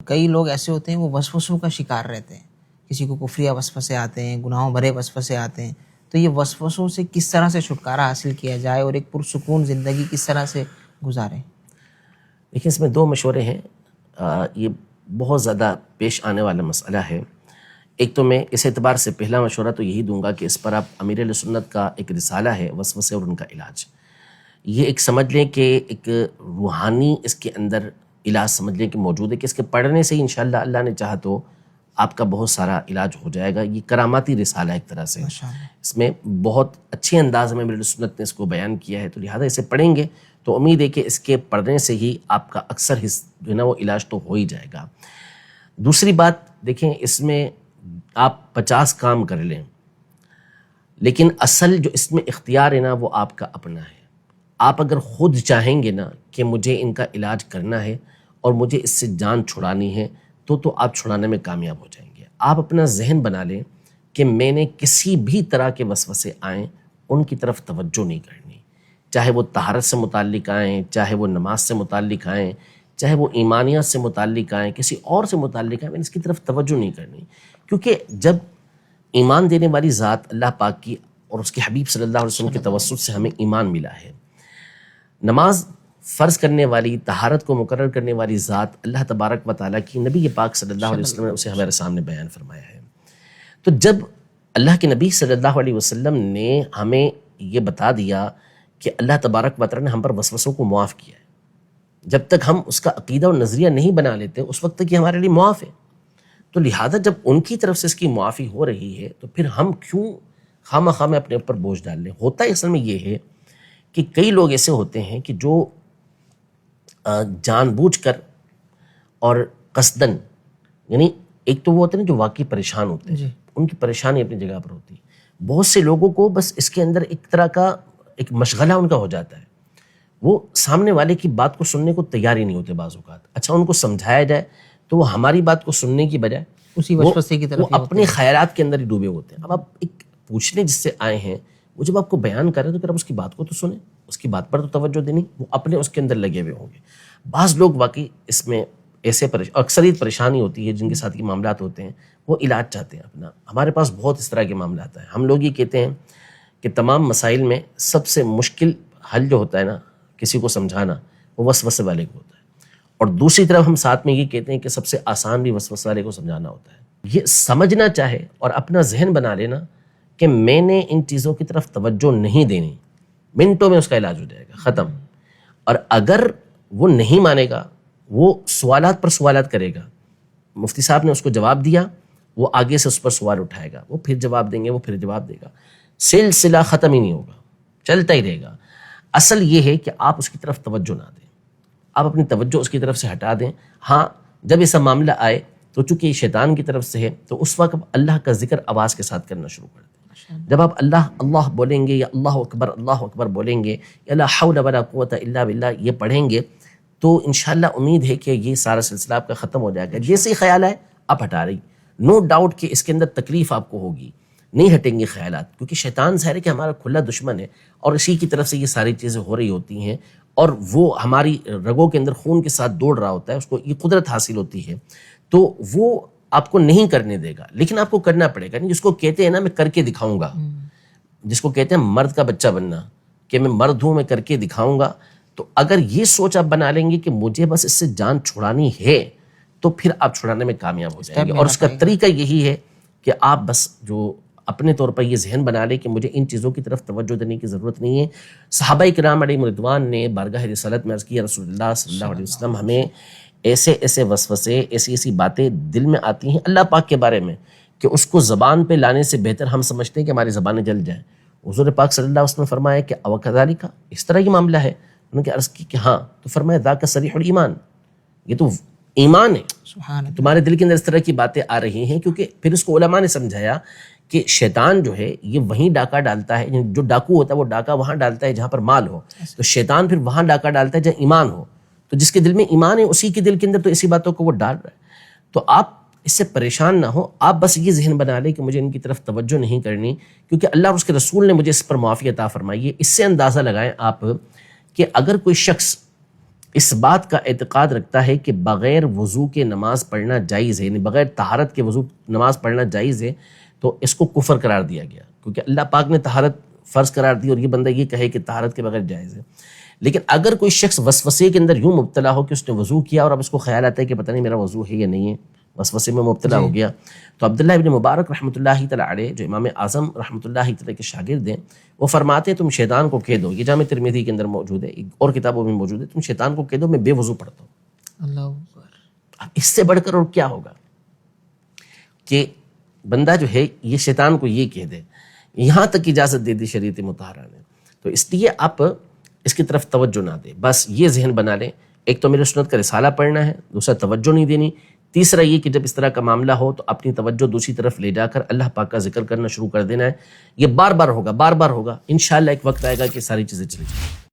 کئی لوگ ایسے ہوتے ہیں وہ وسوسوں کا شکار رہتے ہیں، کسی کو کفریہ وسوسے آتے ہیں، گناہوں بھرے وسوسے آتے ہیں، تو یہ وسوسوں سے کس طرح سے چھٹکارا حاصل کیا جائے اور ایک پرسکون زندگی کس طرح سے گزاریں؟ دیکھیں اس میں دو مشورے ہیں. یہ بہت زیادہ پیش آنے والا مسئلہ ہے. ایک تو میں اس اعتبار سے پہلا مشورہ تو یہی دوں گا کہ اس پر آپ امیر اہل سنت کا ایک رسالہ ہے وسوسے اور ان کا علاج، یہ ایک سمجھ لیں کہ ایک روحانی اس کے اندر علاج سمجھ لیں کہ موجود ہے، کہ اس کے پڑھنے سے ہی انشاءاللہ اللہ نے چاہا تو آپ کا بہت سارا علاج ہو جائے گا. یہ کراماتی رسالہ ایک طرح سے، اس میں بہت اچھے انداز میں امیر اہل سنت نے اس کو بیان کیا ہے، تو لہٰذا اسے پڑھیں گے تو امید ہے کہ اس کے پڑھنے سے ہی آپ کا اکثر جو ہے نا وہ علاج تو ہو ہی جائے گا. دوسری بات دیکھیں، اس میں آپ 50 کام کر لیں، لیکن اصل جو اس میں اختیار ہے نا وہ آپ کا اپنا ہے. آپ اگر خود چاہیں گے نا کہ مجھے ان کا علاج کرنا ہے اور مجھے اس سے جان چھڑانی ہے تو آپ چھڑانے میں کامیاب ہو جائیں گے. آپ اپنا ذہن بنا لیں کہ میں نے کسی بھی طرح کے وسوسے آئیں ان کی طرف توجہ نہیں کرنی، چاہے وہ طہارت سے متعلق آئیں، چاہے وہ نماز سے متعلق آئیں، چاہے وہ ایمانیات سے متعلق آئیں، کسی اور سے متعلق آئیں، میں نے اس کی طرف توجہ نہیں کرنی. کیونکہ جب ایمان دینے والی ذات اللہ پاک کی اور اس کے حبیب صلی اللہ علیہ وسلم کے توسط سے ہمیں ایمان ملا ہے، نماز فرض کرنے والی، طہارت کو مقرر کرنے والی ذات اللہ تبارک و تعالیٰ کی نبی پاک صلی اللہ علیہ وسلم نے اسے ہمارے سامنے بیان فرمایا ہے. تو جب اللہ کے نبی صلی اللہ علیہ وسلم نے ہمیں یہ بتا دیا کہ اللہ تبارک و تعالیٰ نے ہم پر وسوسوں کو معاف کیا ہے، جب تک ہم اس کا عقیدہ اور نظریہ نہیں بنا لیتے اس وقت تک یہ ہمارے لیے معاف ہے. تو لہٰذا جب ان کی طرف سے اس کی معافی ہو رہی ہے تو پھر ہم کیوں خواہ مخواہ میں اپنے اوپر بوجھ ڈال لیں. ہوتا ہے اصل میں یہ ہے کہ کئی لوگ ایسے ہوتے ہیں کہ جو جان بوجھ کر اور قصدن، یعنی ایک تو وہ ہوتے ہیں جو واقعی پریشان ہوتے ہیں، ان کی پریشانی اپنی جگہ پر ہوتی ہے. بہت سے لوگوں کو بس اس کے اندر ایک طرح کا ایک مشغلہ ان کا ہو جاتا ہے، وہ سامنے والے کی بات کو سننے کو تیار ہی نہیں ہوتے بعض اوقات. اچھا ان کو سمجھایا جائے تو وہ ہماری بات کو سننے کی بجائے اسی وسوسے کی طرف وہ اپنے خیالات کے اندر ہی ڈوبے ہوتے ہیں. اب آپ ایک پوچھنے جس سے آئے ہیں وہ جب آپ کو بیان کریں تو پھر آپ اس کی بات کو تو سنیں، اس کی بات پر تو توجہ دینی، وہ اپنے اس کے اندر لگے ہوئے ہوں گے. بعض لوگ واقعی اس میں ایسے اکثریت پریشانی ہوتی ہے جن کے ساتھ یہ معاملات ہوتے ہیں، وہ علاج چاہتے ہیں اپنا. ہمارے پاس بہت اس طرح کے معاملات ہیں. ہم لوگ یہ کہتے ہیں کہ تمام مسائل میں سب سے مشکل حل جو ہوتا ہے نا کسی کو سمجھانا، وہ وسوسے والے کو ہوتا ہے، اور دوسری طرف ہم ساتھ میں یہ کہتے ہیں کہ سب سے آسان بھی وسوسے والے کو سمجھانا ہوتا ہے. یہ سمجھنا چاہے اور اپنا ذہن بنا لینا کہ میں نے ان چیزوں کی طرف توجہ نہیں دینی، منٹوں میں اس کا علاج ہو جائے گا، ختم. اور اگر وہ نہیں مانے گا، وہ سوالات پر سوالات کرے گا. مفتی صاحب نے اس کو جواب دیا، وہ آگے سے اس پر سوال اٹھائے گا، وہ پھر جواب دیں گے، وہ پھر جواب دے گا، سلسلہ ختم ہی نہیں ہوگا، چلتا ہی رہے گا. اصل یہ ہے کہ آپ اس کی طرف توجہ نہ دیں، آپ اپنی توجہ اس کی طرف سے ہٹا دیں. ہاں جب ایسا معاملہ آئے تو چونکہ یہ شیطان کی طرف سے ہے تو اس وقت اللہ کا ذکر آواز کے ساتھ کرنا شروع کر دیں. جب آپ اللہ اللہ بولیں گے یا اللہ اکبر بولیں گے یا لا حول ولا قوت الا باللہ یہ پڑھیں گے تو انشاءاللہ امید ہے کہ یہ سارا سلسلہ آپ کا ختم ہو جائے گا. جیسے ہی خیال آئے آپ ہٹا رہی، نو ڈاؤٹ کہ اس کے اندر تکلیف آپ کو ہوگی، نہیں ہٹیں گے خیالات، کیونکہ شیطان ظاہر ہے کہ ہمارا کھلا دشمن ہے اور اسی کی طرف سے یہ ساری چیزیں ہو رہی ہوتی ہیں، اور وہ ہماری رگوں کے اندر خون کے ساتھ دوڑ رہا ہوتا ہے، اس کو یہ قدرت حاصل ہوتی ہے، تو وہ آپ کو نہیں کرنے دے گا. لیکن آپ کو کرنا پڑے گا. جس کو کہتے ہیں نا میں کر کے دکھاؤں گا، جس کو کہتے ہیں مرد کا بچہ بننا، کہ میں مرد ہوں، میں کر کے دکھاؤں گا، تو اگر یہ سوچ آپ بنا لیں گے کہ مجھے بس اس سے جان چھڑانی ہے تو پھر آپ چھڑانے میں کامیاب ہو جائیں گے. اور اس کا طریقہ یہی ہے کہ آپ بس جو اپنے طور پر یہ ذہن بنا لیں کہ مجھے ان چیزوں کی طرف توجہ دینے کی ضرورت نہیں ہے. صحابہ کرام علیہم رضوان نے بارگاہ رسالت میں عرض کیا رسول اللہ صلی اللہ علیہ وسلم ہمیں ایسے ایسے وسوسے، ایسی ایسی باتیں دل میں آتی ہیں اللہ پاک کے بارے میں کہ اس کو زبان پہ لانے سے بہتر ہم سمجھتے ہیں کہ ہماری زبانیں جل جائیں. حضور پاک صلی اللہ علیہ وسلم نے فرمایا کہ اوکذالک، اس طرح یہ معاملہ ہے. انہوں نے عرض کی کہ ہاں، تو فرمایا ذاک صریح الایمان، یہ تو ایمان ہے، تمہارے دل کے اندر اس طرح کی باتیں آ رہی ہیں. کیونکہ پھر اس کو علماء نے سمجھایا کہ شیطان جو ہے یہ وہیں ڈاکہ ڈالتا ہے، جو ڈاکو ہوتا ہے وہ ڈاکہ وہاں ڈالتا ہے جہاں پر مال ہو، تو شیطان پھر وہاں ڈاکہ ڈالتا ہے جہاں ایمان ہو. تو جس کے دل میں ایمان ہے اسی کے دل کے اندر تو ایسی باتوں کو وہ ڈال رہا ہے. تو آپ اس سے پریشان نہ ہو، آپ بس یہ ذہن بنا لیں کہ مجھے ان کی طرف توجہ نہیں کرنی، کیونکہ اللہ اور اس کے رسول نے مجھے اس پر معافی عطا فرمائی ہے. اس سے اندازہ لگائیں آپ کہ اگر کوئی شخص اس بات کا اعتقاد رکھتا ہے کہ بغیر وضو کے نماز پڑھنا جائز ہے، یعنی بغیر طہارت کے وضو نماز پڑھنا جائز ہے، تو اس کو کفر قرار دیا گیا، کیونکہ اللہ پاک نے طہارت فرض قرار دی اور یہ بندہ یہ کہے کہ طہارت کے بغیر جائز ہے۔ لیکن اگر کوئی شخص وسوسے کے اندر یوں مبتلا ہو کہ اس نے وضو کیا اور اب اس کو خیال آتا ہے کہ پتہ نہیں میرا وضو ہے یا نہیں ہے، وسوسے میں مبتلا ہو گیا، تو عبداللہ ابن مبارک رحمۃ اللہ تعالیٰ علیہ جو امام اعظم رحمۃ اللہ تعالیٰ کے شاگرد ہیں، وہ فرماتے ہیں تم شیطان کو کہہ دو، یہ جامع ترمذی کے اندر موجود ہے، اور کتابوں میں موجود ہے، تم شیطان کو کہہ دو میں بے وضو پڑھتا ہوں۔ اللہ اکبر۔ اب اس سے بڑھ کر اور کیا ہوگا کہ بندہ جو ہے یہ شیطان کو یہ کہہ دے، یہاں تک اجازت دے دی شریعت مطہرہ نے۔ تو اس لیے آپ اس کی طرف توجہ نہ دیں، بس یہ ذہن بنا لیں، ایک تو میرے سنت کا رسالہ پڑھنا ہے، دوسرا توجہ نہیں دینی، تیسرا یہ کہ جب اس طرح کا معاملہ ہو تو اپنی توجہ دوسری طرف لے جا کر اللہ پاک کا ذکر کرنا شروع کر دینا ہے۔ یہ بار بار ہوگا، بار بار ہوگا، انشاءاللہ ایک وقت آئے گا کہ ساری چیزیں چلی جائیں۔